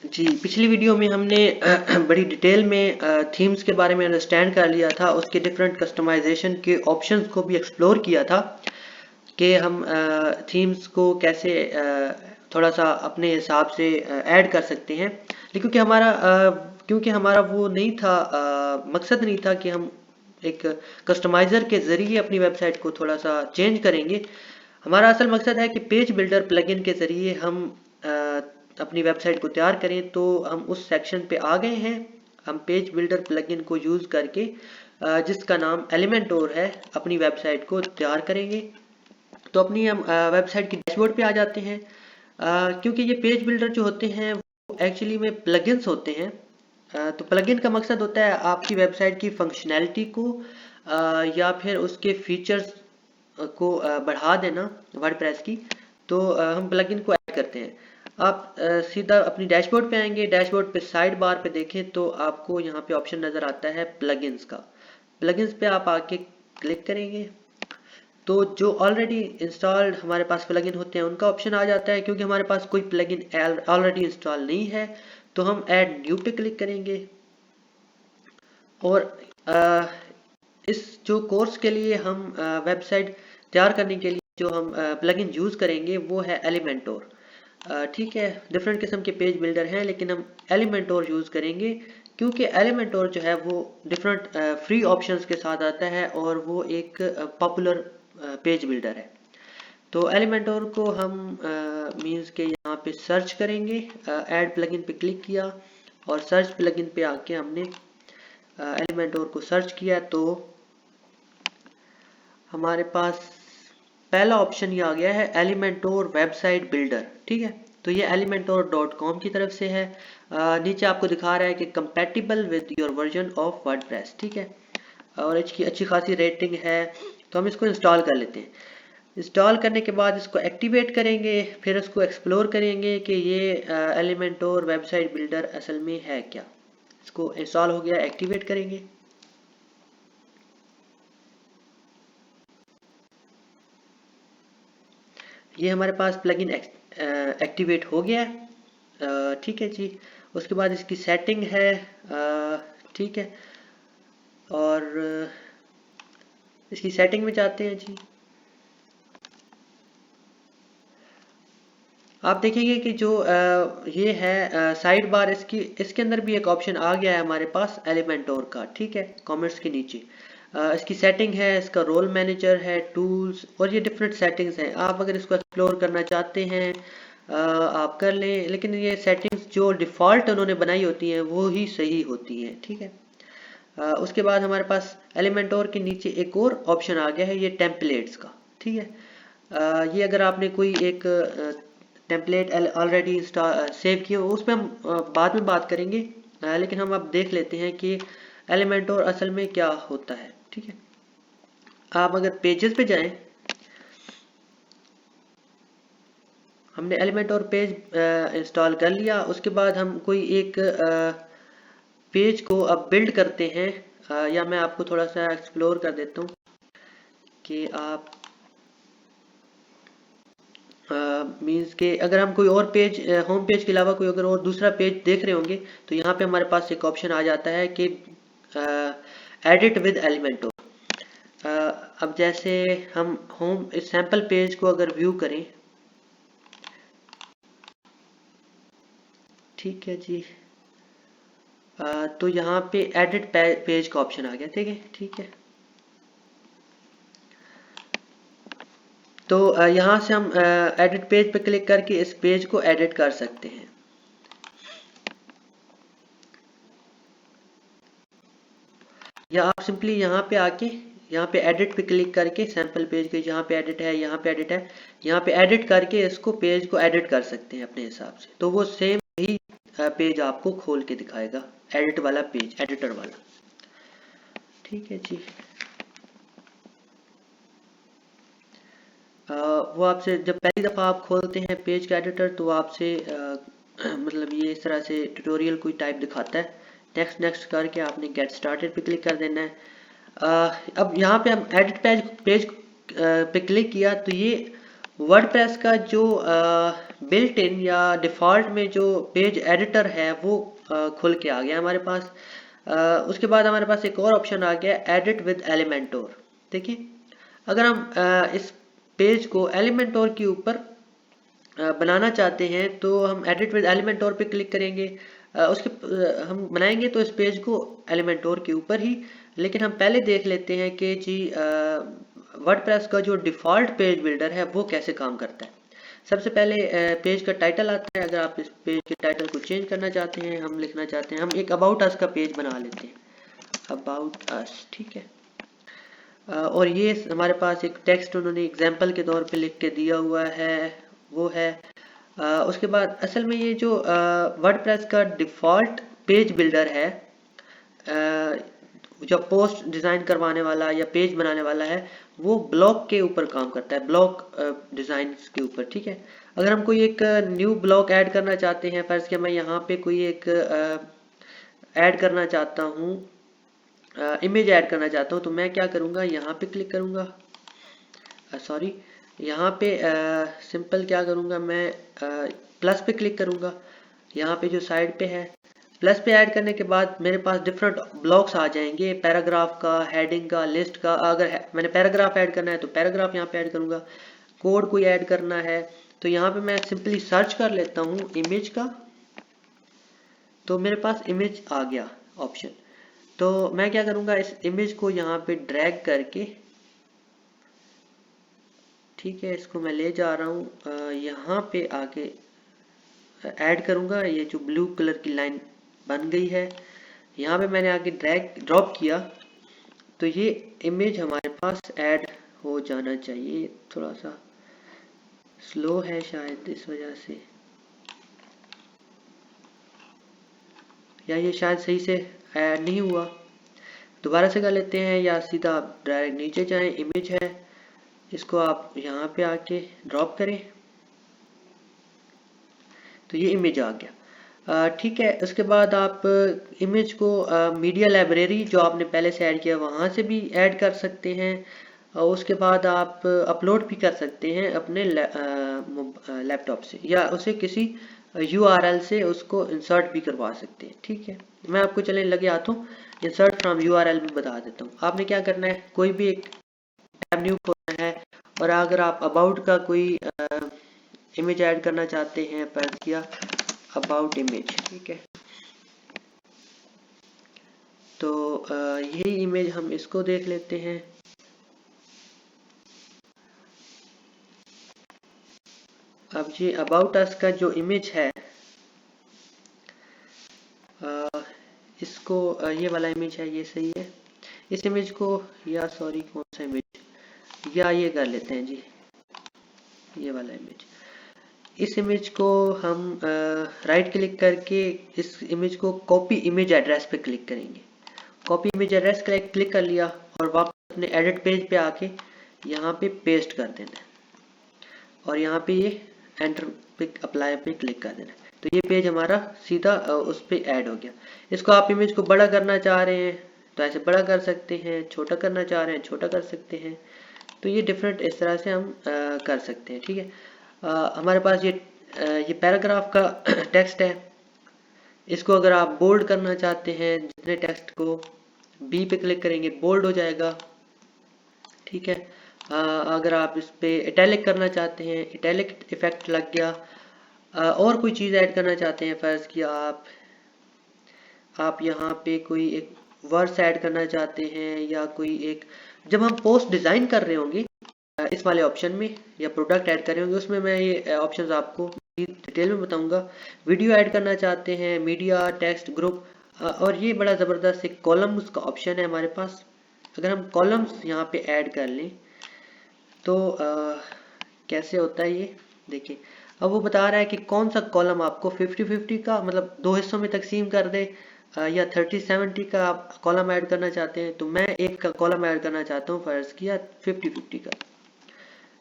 जी, पिछली वीडियो में हमने बड़ी डिटेल में थीम्स के बारे में अंडरस्टैंड कर लिया था, उसके डिफरेंट कस्टमाइजेशन के ऑप्शंस को भी एक्सप्लोर किया था कि हम थीम्स को कैसे थोड़ा सा अपने हिसाब से ऐड कर सकते हैं। लेकिन क्योंकि हमारा वो नहीं था, मकसद नहीं था कि हम एक कस्टमाइज़र के ज़रिए अपनी वेबसाइट को थोड़ा सा चेंज करेंगे। हमारा असल मकसद है कि पेज बिल्डर प्लगइन के ज़रिए हम अपनी वेबसाइट को तैयार करें। तो हम उस सेक्शन पे आ गए हैं। हम पेज बिल्डर प्लगइन को यूज़ करके जिसका नाम एलिमेंटोर है, अपनी वेबसाइट को तैयार करेंगे। तो अपनी हम वेबसाइट की डैशबोर्ड पे आ जाते हैं। क्योंकि ये पेज बिल्डर जो होते हैं वो एक्चुअली में प्लगइन्स होते हैं। तो प्लगइन का मकसद होता है आपकी वेबसाइट की फंक्शनैलिटी को या फिर उसके फीचर्स को बढ़ा देना वर्डप्रेस की। तो हम प्लगइन को ऐड करते हैं। आप सीधा अपनी डैशबोर्ड पे आएंगे। डैशबोर्ड पे साइड बार पे देखें तो आपको यहाँ पे ऑप्शन नज़र आता है प्लगइन्स का। प्लगइन्स पे आप आके क्लिक करेंगे तो जो ऑलरेडी इंस्टॉल्ड हमारे पास प्लगइन होते हैं उनका ऑप्शन आ जाता है। क्योंकि हमारे पास कोई प्लगइन ऑलरेडी इंस्टॉल नहीं है तो हम ऐड न्यू पे क्लिक करेंगे। और अ, इस जो कोर्स के लिए हम वेबसाइट तैयार करने के लिए जो हम प्लगइन यूज़ करेंगे वो है एलिमेंटोर। ठीक है, डिफरेंट किस्म के पेज बिल्डर हैं लेकिन हम एलिमेंटोर यूज़ करेंगे क्योंकि एलिमेंटोर जो है वो डिफरेंट फ्री ऑप्शंस के साथ आता है और वो एक पॉपुलर पेज बिल्डर है। तो एलिमेंटोर को हम मींस के यहाँ पे सर्च करेंगे। ऐड प्लगइन पे क्लिक किया और सर्च प्लगइन पे आके हमने एलिमेंटोर को सर्च किया तो हमारे पास पहला ऑप्शन ये आ गया है एलिमेंटोर वेबसाइट बिल्डर। ठीक है, तो ये elementor.com की तरफ से है। नीचे आपको दिखा रहा है कि compatible with your version of WordPress. ठीक है, और इसकी अच्छी खासी रेटिंग है। तो हम इसको इंस्टॉल कर लेते हैं। इंस्टॉल करने के बाद इसको एक्टिवेट करेंगे, फिर इसको एक्सप्लोर करेंगे कि ये एलिमेंटोर वेबसाइट बिल्डर असल में है क्या। इसको इंस्टॉल हो गया, एक्टिवेट करेंगे। ये हमारे पास प्लगइन एक्टिवेट हो गया है। ठीक है जी। उसके बाद इसकी सेटिंग है। ठीक है, और इसकी सेटिंग में जाते हैं जी। आप देखेंगे कि जो ये है साइड बार, इसके अंदर भी एक ऑप्शन आ गया है हमारे पास एलिमेंटोर का। ठीक है, कॉमेंट्स के नीचे इसकी सेटिंग है, इसका रोल मैनेजर है, टूल्स और ये डिफरेंट सेटिंग्स हैं। आप अगर इसको एक्सप्लोर करना चाहते हैं आप कर लें, लेकिन ये सेटिंग्स जो डिफ़ॉल्ट उन्होंने बनाई होती हैं वो ही सही होती हैं। ठीक है, उसके बाद हमारे पास एलिमेंटोर के नीचे एक और ऑप्शन आ गया है, ये टेम्पलेट्स का। ठीक है, ये अगर आपने कोई एक टेम्पलेट ऑलरेडी सेव किया हो उस पर हम बाद में बात करेंगे। लेकिन हम अब देख लेते हैं कि एलिमेंटोर असल में क्या होता है। ठीक है, आप अगर पेजेस पे जाएं, हमने एलिमेंटोर पेज इंस्टॉल कर लिया। उसके बाद हम कोई एक पेज को अब बिल्ड करते हैं। या मैं आपको थोड़ा सा एक्सप्लोर कर देता हूँ कि आप मीन्स के अगर हम कोई और पेज, होम पेज के अलावा कोई अगर और दूसरा पेज देख रहे होंगे तो यहाँ पे हमारे पास एक ऑप्शन आ जाता है कि एडिट विद एलिमेंटोर। अब जैसे हम होम इस सैम्पल पेज को अगर व्यू करें, ठीक है जी। तो यहाँ पे एडिट पेज का ऑप्शन आ गया। ठीक है, ठीक है। तो यहाँ से हम एडिट पेज पे क्लिक करके इस पेज को एडिट कर सकते हैं। या आप सिंपली यहाँ पे आके यहाँ पे एडिट पे क्लिक करके सैम्पल पेज के जहाँ पे एडिट है, यहाँ पे एडिट है, यहाँ पे एडिट करके इसको पेज को एडिट कर सकते हैं अपने हिसाब से। तो वो सेम ही पेज आपको खोल के दिखाएगा, एडिट वाला पेज, एडिटर वाला। ठीक है जी। वो आपसे जब पहली दफ़ा आप खोलते हैं पेज का एडिटर तो आपसे मतलब ये इस तरह से ट्यूटोरियल कोई टाइप दिखाता है। नेक्स्ट नेक्स्ट करके आपने गेट स्टार्टेड पे क्लिक कर देना है। अब यहाँ पे हम एडिट पेज पे क्लिक किया तो ये वर्डप्रेस का जो बिल्ट इन या डिफ़ॉल्ट में जो पेज एडिटर है वो खुल के आ गया हमारे पास। उसके बाद हमारे पास एक और ऑप्शन आ गया एडिट विद एलिमेंटोर। देखिए, अगर हम इस पेज को एलिमेंटोर के ऊपर बनाना चाहते हैं तो हम एडिट विद एलिमेंटोर पे क्लिक करेंगे। हम बनाएंगे तो इस पेज को एलिमेंटोर के ऊपर ही, लेकिन हम पहले देख लेते हैं कि जी वर्डप्रेस का जो डिफ़ॉल्ट पेज बिल्डर है वो कैसे काम करता है। सबसे पहले पेज का टाइटल आता है। अगर आप इस पेज के टाइटल को चेंज करना चाहते हैं, हम लिखना चाहते हैं, हम एक अबाउट अस का पेज बना लेते हैं, अबाउट अस, ठीक है। और ये हमारे पास एक टेक्स्ट उन्होंने एग्जाम्पल के तौर पे लिख के दिया हुआ है, वो है। उसके बाद असल में ये जो वर्डप्रेस का डिफ़ॉल्ट पेज बिल्डर है, जो पोस्ट डिज़ाइन करवाने वाला या पेज बनाने वाला है, वो ब्लॉक के ऊपर काम करता है, ब्लॉक डिज़ाइन के ऊपर, ठीक है। अगर हम कोई एक न्यू ब्लॉक ऐड करना चाहते हैं, फर्ज किया मैं यहाँ पे कोई एक ऐड करना चाहता हूँ, इमेज ऐड करना चाहता हूँ, तो मैं क्या करूँगा, यहाँ पे क्लिक करूँगा, सॉरी यहाँ पे सिंपल क्या करूँगा मैं, प्लस पे क्लिक करूँगा। यहाँ पे जो साइड पे है प्लस पे ऐड करने के बाद मेरे पास डिफरेंट ब्लॉक्स आ जाएंगे, पैराग्राफ का, हेडिंग का, लिस्ट का। अगर मैंने पैराग्राफ ऐड करना है तो पैराग्राफ यहाँ पे ऐड करूँगा, कोड कोई ऐड करना है तो यहाँ पे मैं सिंपली सर्च कर लेता हूँ इमेज का, तो मेरे पास इमेज आ गया ऑप्शन। तो मैं क्या करूँगा, इस इमेज को यहाँ पे ड्रैग करके, ठीक है, इसको मैं ले जा रहा हूँ यहाँ पे आके ऐड करूँगा। ये जो ब्लू कलर की लाइन बन गई है, यहाँ पे मैंने आगे ड्रैग ड्रॉप किया तो ये इमेज हमारे पास ऐड हो जाना चाहिए। थोड़ा सा स्लो है शायद इस वजह से, या ये शायद सही से ऐड नहीं हुआ। दोबारा से कर लेते हैं, या सीधा आप डायरेक्ट नीचे जाएं, इमेज है, इसको आप यहाँ पे आके ड्रॉप करें तो ये इमेज आ गया। ठीक है, उसके बाद आप इमेज को मीडिया लाइब्रेरी जो आपने पहले से ऐड किया वहाँ से भी ऐड कर सकते हैं, और उसके बाद आप अपलोड भी कर सकते हैं अपने लैपटॉप से, या उसे किसी URL से उसको इंसर्ट भी करवा सकते हैं। ठीक है, मैं आपको चलें लगे हाथों इंसर्ट फ्रॉम URL भी बता देता हूँ। आपने क्या करना है, कोई भी एक टैब न्यू खोलना है, और अगर आप अबाउट का कोई इमेज ऐड करना चाहते हैं, पर किया अबाउट इमेज, ठीक है, तो यही इमेज हम इसको देख लेते हैं। अब ये अबाउट अस का जो इमेज है, इसको ये वाला इमेज है, ये सही है। इस इमेज को, या सॉरी कौन सा इमेज, या ये कर लेते हैं जी, ये वाला इमेज। इस इमेज को हम राइट क्लिक करके इस इमेज को कॉपी इमेज एड्रेस पे क्लिक करेंगे। कॉपी इमेज एड्रेस क्लिक कर लिया और वापस अपने एडिट पेज पे आके यहाँ पे पेस्ट कर देना है, और यहाँ पे ये एंटर पे अप्लाई पे क्लिक कर देना है। तो ये पेज हमारा सीधा उस पे ऐड हो गया। इसको आप इमेज को बड़ा करना चाह रहे हैं तो ऐसे बड़ा कर सकते हैं, छोटा करना चाह रहे हैं छोटा कर सकते हैं। तो ये डिफरेंट इस तरह से हम कर सकते हैं। ठीक है, हमारे पास ये पैराग्राफ का टेक्स्ट है। इसको अगर आप बोल्ड करना चाहते हैं, जितने टेक्स्ट को बी पे क्लिक करेंगे बोल्ड हो जाएगा। ठीक है, अगर आप इस पे इटैलिक करना चाहते हैं, इटैलिक इफेक्ट लग गया। और कोई चीज़ ऐड करना चाहते हैं, फर्ज किया आप यहाँ पे कोई एक वर्ड्स ऐड करना चाहते हैं, या कोई एक, जब हम पोस्ट डिज़ाइन कर रहे होंगे इस वाले ऑप्शन में, या प्रोडक्ट ऐड कर रहे होंगे, उसमें मैं ये ऑप्शंस आपको डिटेल में बताऊंगा। वीडियो ऐड करना चाहते हैं, मीडिया, टेक्स्ट, ग्रुप, और ये बड़ा ज़बरदस्त एक कॉलम्स का ऑप्शन है हमारे पास। अगर हम कॉलम्स यहाँ पे ऐड कर लें तो कैसे होता है ये देखिए। अब वो बता रहा है कि कौन सा कॉलम आपको 50-50 का, मतलब दो हिस्सों में तकसीम कर दे, या 30-70 का आप कॉलम ऐड करना चाहते हैं। तो मैं एक का कॉलम ऐड करना चाहता हूँ, फर्ज किया 50-50 का।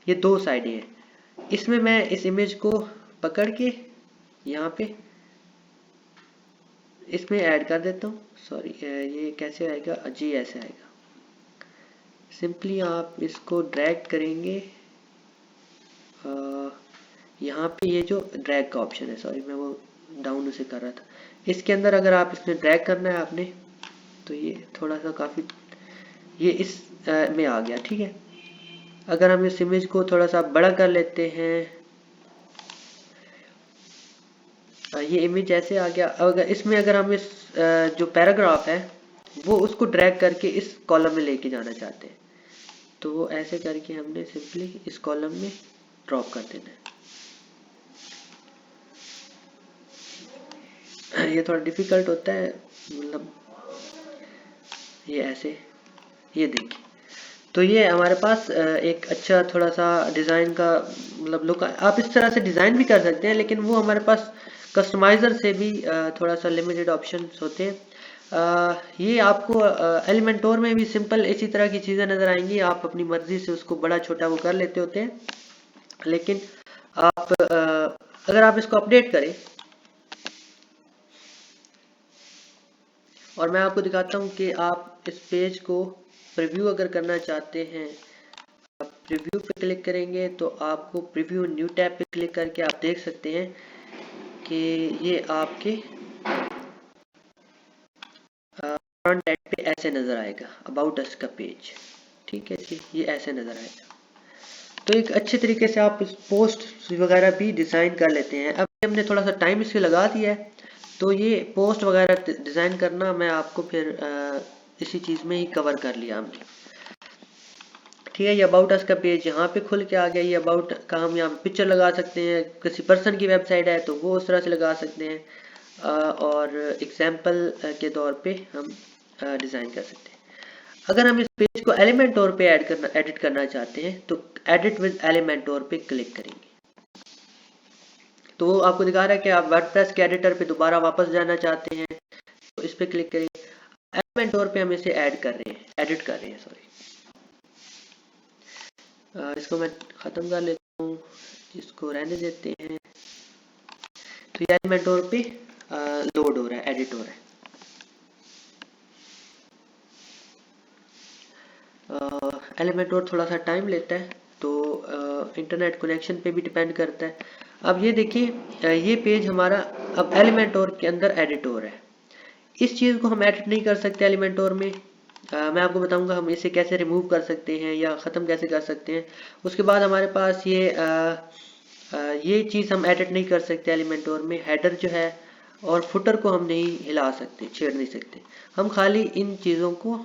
ये दो साइडें हैं, इसमें मैं इस इमेज को पकड़ के यहाँ पे इसमें ऐड कर देता हूँ। सॉरी, ये कैसे आएगा जी, ऐसे आएगा। सिंपली आप इसको ड्रैग करेंगे यहाँ पे ये जो ड्रैग का ऑप्शन है, सॉरी मैं वो डाउन उसे कर रहा था, इसके अंदर अगर आप इसमें ड्रैग करना है आपने, तो ये थोड़ा सा काफ़ी ये इस में आ गया, ठीक है। अगर हम इस इमेज को थोड़ा सा बड़ा कर लेते हैं, ये इमेज ऐसे आ गया। अगर इसमें अगर हम इस जो पैराग्राफ है वो उसको ड्रैग करके इस कॉलम में लेके जाना चाहते हैं, तो वो ऐसे करके हमने सिंपली इस कॉलम में ड्रॉप कर देना है। ये थोड़ा डिफिकल्ट होता है, मतलब ये ऐसे, ये देखिए, तो ये हमारे पास एक अच्छा थोड़ा सा डिज़ाइन का मतलब लुक। आप इस तरह से डिज़ाइन भी कर सकते हैं, लेकिन वो हमारे पास कस्टमाइज़र से भी थोड़ा सा लिमिटेड ऑप्शंस होते हैं। ये आपको एलिमेंटोर में भी सिंपल इसी तरह की चीज़ें नज़र आएंगी, आप अपनी मर्ज़ी से उसको बड़ा छोटा वो कर लेते होते हैं। लेकिन आप अगर आप इसको अपडेट करें, और मैं आपको दिखाता हूँ कि आप इस पेज को प्रीव्यू अगर करना चाहते हैं, आप प्रीव्यू पे क्लिक करेंगे तो आपको प्रीव्यू न्यू टैब पे क्लिक करके आप देख सकते हैं कि ये आपके फ्रंट एंड पे ऐसे नज़र आएगा, अबाउट अस का पेज, ठीक है जी, ये ऐसे नज़र आएगा। तो एक अच्छे तरीके से आप इस पोस्ट वगैरह भी डिज़ाइन कर लेते हैं। अब हमने थोड़ा सा टाइम इसके लगा दिया है, तो ये पोस्ट वगैरह डिज़ाइन करना मैं आपको फिर इसी चीज़ में ही कवर कर लिया हमने, ठीक है। ये अबाउट अस का पेज यहाँ पे खुल के आ गया। ये अबाउट का हम यहाँ पिक्चर लगा सकते हैं, किसी पर्सन की वेबसाइट है तो वो उस तरह से लगा सकते हैं, और एग्जाम्पल के तौर पे हम डिज़ाइन कर सकते हैं। अगर हम इस पेज को एलिमेंटोर पे एडिट करना चाहते हैं तो एडिट विद एलिमेंटोर पे क्लिक करेंगे, तो वो आपको दिखा रहा है कि आप वर्डप्रेस के एडिटर पे दोबारा वापस जाना चाहते हैं, तो इस पे क्लिक करेंगे। एलिमेंटोर पे हम इसे ऐड कर रहे हैं, एडिट कर रहे हैं, सॉरी। इसको मैं ख़त्म कर लेता हूँ, इसको रहने देते हैं। तो ये एलिमेंटोर पे लोड हो रहा है, एडिट हो रहा है। एलिमेंटोर थोड़ा सा टाइम लेता है, तो इंटरनेट कनेक्शन पे भी डिपेंड करता है। अब ये देखिए, ये पेज हमारा अब एलिमेंटोर के अंदर एडिट हो रहा है। इस चीज़ को हम एडिट नहीं कर सकते एलिमेंटोर में। मैं आपको बताऊंगा हम इसे कैसे रिमूव कर सकते हैं या ख़त्म कैसे कर सकते हैं। उसके बाद हमारे पास ये चीज़ हम एडिट नहीं कर सकते एलिमेंटोर में, हेडर जो है और फुटर को हम नहीं हिला सकते, छेड़ नहीं सकते। हम खाली इन चीज़ों को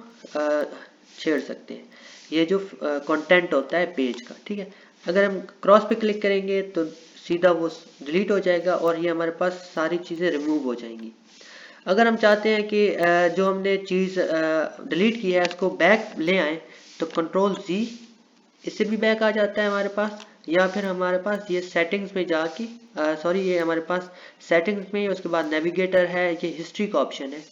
छेड़ सकते हैं, ये जो कंटेंट होता है पेज का, ठीक है। अगर हम क्रॉस पे क्लिक करेंगे तो सीधा वो डिलीट हो जाएगा और ये हमारे पास सारी चीज़ें रिमूव हो जाएंगी। अगर हम चाहते हैं कि जो हमने चीज़ डिलीट की है उसको बैक ले आए, तो कंट्रोल जी, इससे भी बैक आ जाता है हमारे पास। या फिर हमारे पास ये सेटिंग्स में जाके, सॉरी ये हमारे पास सेटिंग्स में, उसके बाद नेविगेटर है, ये हिस्ट्री का ऑप्शन है।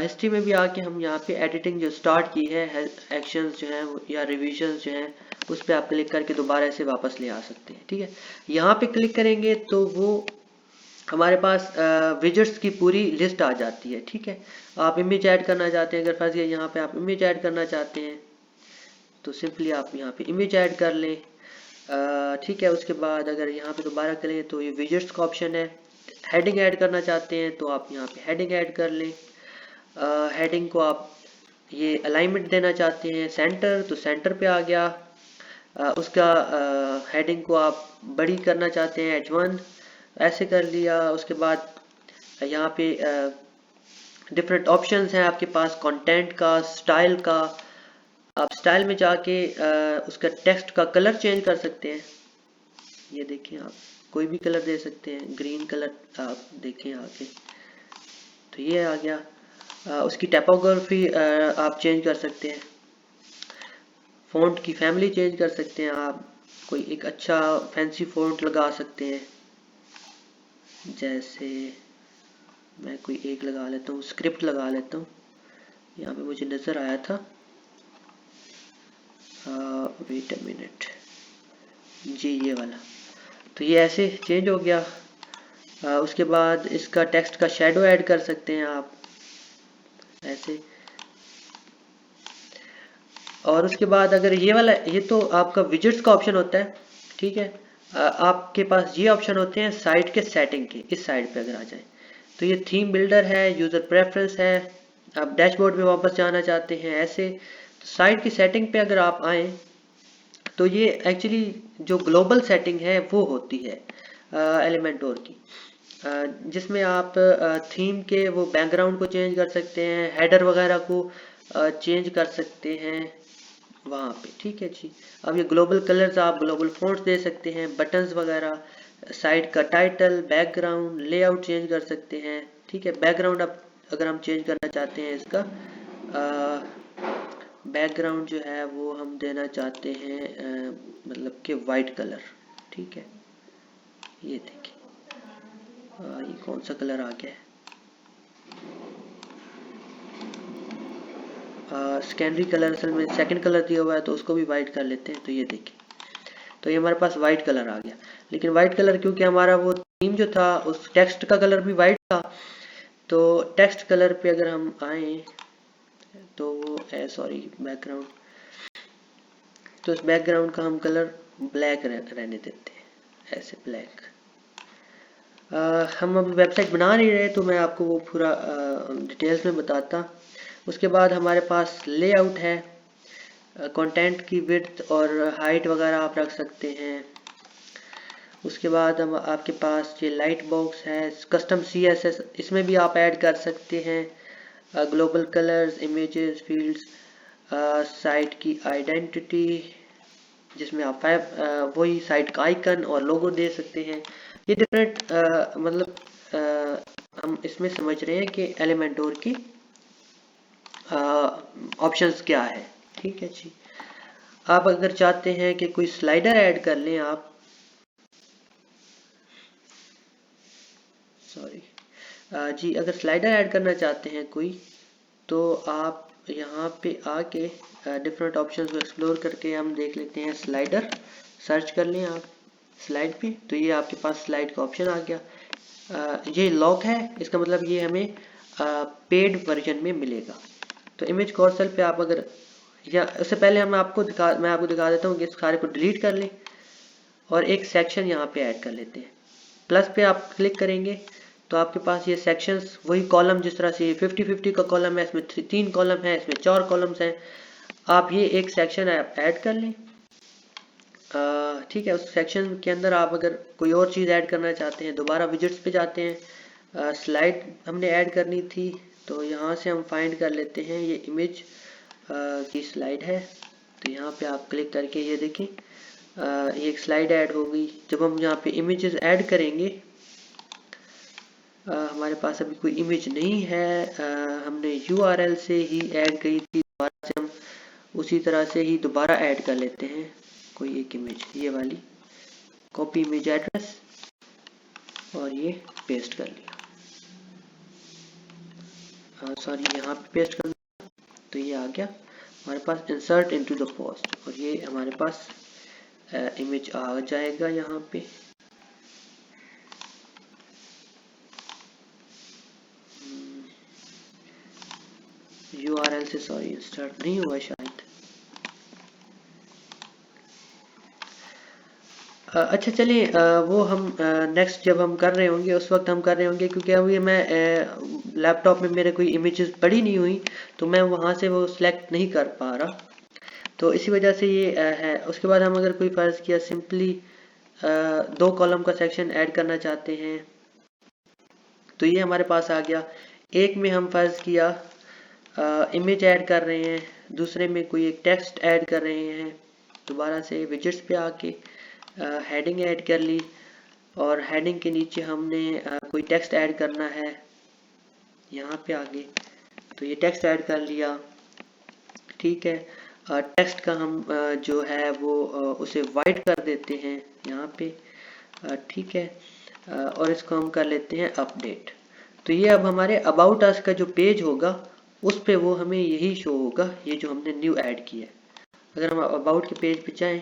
हिस्ट्री में भी आके हम यहाँ पे एडिटिंग जो स्टार्ट की है, एक्शंस जो हैं या रिविजन्स जो हैं, उस पर आप क्लिक करके दोबारा से वापस ले आ सकते हैं, ठीक है। यहाँ पे क्लिक करेंगे तो वो हमारे पास विजेट्स की पूरी लिस्ट आ जाती है, ठीक है। आप इमेज ऐड करना चाहते हैं, अगर फर्ज ये यहाँ पे आप इमेज ऐड करना चाहते हैं तो सिंपली आप यहाँ पे इमेज ऐड कर लें, ठीक है। उसके बाद अगर यहाँ पे दोबारा करें तो ये विजेट्स का ऑप्शन है। हेडिंग ऐड करना चाहते हैं तो आप यहाँ पे हेडिंग ऐड कर लें। हेडिंग को आप ये अलाइनमेंट देना चाहते हैं सेंटर, तो सेंटर पे आ गया। उसका हेडिंग को आप बड़ी करना चाहते हैं H1, ऐसे कर लिया। उसके बाद यहाँ पे डिफरेंट ऑप्शंस हैं आपके पास, कंटेंट का, स्टाइल का। आप स्टाइल में जाके उसका टेक्स्ट का कलर चेंज कर सकते हैं। ये देखिए, आप कोई भी कलर दे सकते हैं, ग्रीन कलर आप देखें आके, तो ये आ गया। उसकी टाइपोग्राफी आप चेंज कर सकते हैं, फ़ॉन्ट की फैमिली चेंज कर सकते हैं, आप कोई एक अच्छा फैंसी फ़ॉन्ट लगा सकते हैं। जैसे मैं कोई एक लगा लेता हूँ, स्क्रिप्ट लगा लेता हूँ, यहाँ पे मुझे नज़र आया था, वेट अ मिनट जी, ये वाला। तो ये ऐसे चेंज हो गया। उसके बाद इसका टेक्स्ट का शेडो ऐड कर सकते हैं आप ऐसे। और उसके बाद अगर ये वाला, ये तो आपका विजेट्स का ऑप्शन होता है, ठीक है। आपके पास ये ऑप्शन होते हैं साइट के सेटिंग के। इस साइड पे अगर आ जाए तो ये थीम बिल्डर है, यूज़र प्रेफरेंस है, आप डैशबोर्ड में वापस जाना चाहते हैं ऐसे। तो साइट की सेटिंग पे अगर आप आए तो ये एक्चुअली जो ग्लोबल सेटिंग है वो होती है एलिमेंटोर की, जिसमें आप थीम के वो बैकग्राउंड को चेंज कर सकते हैं, हेडर वगैरह को चेंज कर सकते हैं वहाँ पे। ठीक है जी। अब ये ग्लोबल कलर्स आप ग्लोबल फॉन्ट्स दे सकते हैं, बटन्स वगैरह, साइट का टाइटल, बैकग्राउंड, लेआउट चेंज कर सकते हैं। ठीक है, बैकग्राउंड अब अगर हम चेंज करना चाहते हैं इसका बैकग्राउंड जो है वो हम देना चाहते हैं मतलब कि वाइट कलर। ठीक है, ये देखिए ये कौन सा कलर आ गया है, सेकेंडरी कलर असल में सेकंड कलर दिया हुआ है तो उसको भी वाइट कर लेते हैं। तो ये देखिए, तो ये हमारे पास वाइट कलर आ गया। लेकिन वाइट कलर क्योंकि हमारा वो थीम जो था उस टेक्स्ट का कलर भी वाइट था, तो टेक्स्ट कलर पे अगर हम आए तो वो सॉरी बैकग्राउंड, तो इस बैकग्राउंड का हम कलर ब्लैक रहने देते हैं, ऐसे ब्लैक। हम अब वेबसाइट बना नहीं रहे तो मैं आपको वो पूरा डिटेल्स में बताता। उसके बाद हमारे पास लेआउट है, कंटेंट की विड्थ और हाइट वगैरह आप रख सकते हैं। उसके बाद हम आपके पास ये लाइट बॉक्स है, कस्टम CSS इसमें भी आप ऐड कर सकते हैं, global colours, images, fields, site की आइडेंटिटी जिसमें आप वही साइट का आइकन और लोगो दे सकते हैं। ये डिफरेंट मतलब हम इसमें समझ रहे हैं कि एलिमेंटोर की ऑप्शंस क्या है। ठीक है जी। आप अगर चाहते हैं कि कोई स्लाइडर ऐड कर लें आप, सॉरी जी, अगर स्लाइडर ऐड करना चाहते हैं कोई, तो आप यहाँ पे आके डिफरेंट ऑप्शंस को एक्सप्लोर करके हम देख लेते हैं। स्लाइडर सर्च कर लें आप स्लाइड पे, तो ये आपके पास स्लाइड का ऑप्शन आ गया। ये लॉक है, इसका मतलब ये हमें पेड वर्जन में मिलेगा। तो इमेज कॉर्सल पे आप अगर, या उससे पहले मैं आपको दिखा देता हूँ कि इस सारे को डिलीट कर लें और एक सेक्शन यहाँ पे ऐड कर लेते हैं। प्लस पे आप क्लिक करेंगे तो आपके पास ये सेक्शंस, वही कॉलम जिस तरह से 50-50 का कॉलम है, इसमें 3 कॉलम है, इसमें 4 कॉलम्स हैं। आप ये एक सेक्शन आप ऐड कर लें। ठीक है, उस सेक्शन के अंदर आप अगर कोई और चीज़ ऐड करना चाहते हैं, दोबारा विजिट्स पे जाते हैं। स्लाइड हमने ऐड करनी थी तो यहाँ से हम फाइंड कर लेते हैं, ये इमेज की स्लाइड है। तो यहाँ पे आप क्लिक करके ये देखें, ये एक स्लाइड ऐड हो गई। जब हम यहाँ पे इमेजेस ऐड करेंगे, हमारे पास अभी कोई इमेज नहीं है, हमने URL से ही ऐड करी थी, दोबारा से हम उसी तरह से ही दोबारा ऐड कर लेते हैं कोई एक इमेज, ये वाली कॉपी इमेज एड्रेस और ये पेस्ट कर लिया। सॉरी, यहाँ पे पेस्ट कर दिया तो ये आ गया हमारे पास इंसर्ट इनटू द पोस्ट, और ये हमारे पास इमेज आ जाएगा यहाँ पे। URL से सॉरी इंसर्ट नहीं हुआ शायद। अच्छा चलिए, वो हम नेक्स्ट जब हम कर रहे होंगे उस वक्त हम कर रहे होंगे, क्योंकि अभी मैं लैपटॉप में मेरे कोई इमेजेस पड़ी नहीं हुई तो मैं वहाँ से वो सिलेक्ट नहीं कर पा रहा, तो इसी वजह से ये है। उसके बाद हम अगर कोई फ़र्ज़ किया सिंपली 2 कॉलम का सेक्शन ऐड करना चाहते हैं तो ये हमारे पास आ गया। एक में हम फ़र्ज़ किया इमेज ऐड कर रहे हैं, दूसरे में कोई एक टेक्स्ट ऐड कर रहे हैं, दोबारा से विजिट्स पे आके हेडिंग ऐड कर ली और हेडिंग के नीचे हमने कोई टेक्स्ट ऐड करना है, यहाँ पे आगे तो ये टेक्स्ट ऐड कर लिया। ठीक है, टेक्स्ट का हम जो है वो उसे वाइट कर देते हैं यहाँ पे। ठीक है, और इसको हम कर लेते हैं अपडेट। तो ये अब हमारे अबाउट अस का जो पेज होगा उस पे वो हमें यही शो होगा, ये जो हमने न्यू ऐड किया है। अगर हम अबाउट के पेज पे जाएं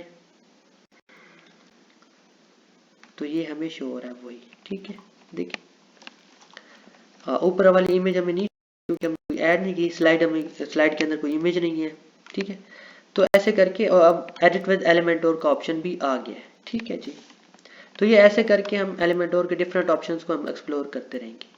तो ये हमें शो हो रहा है वही। ठीक है, देखिए ऊपर वाली इमेज हमें नहीं, क्योंकि हम कोई ऐड नहीं की, स्लाइड के अंदर कोई इमेज नहीं है। ठीक है, तो ऐसे करके और अब एडिट विद एलिमेंटोर का ऑप्शन भी आ गया है। ठीक है जी। तो ये ऐसे करके हम एलिमेंटोर के डिफरेंट ऑप्शंस को हम एक्सप्लोर करते रहेंगे।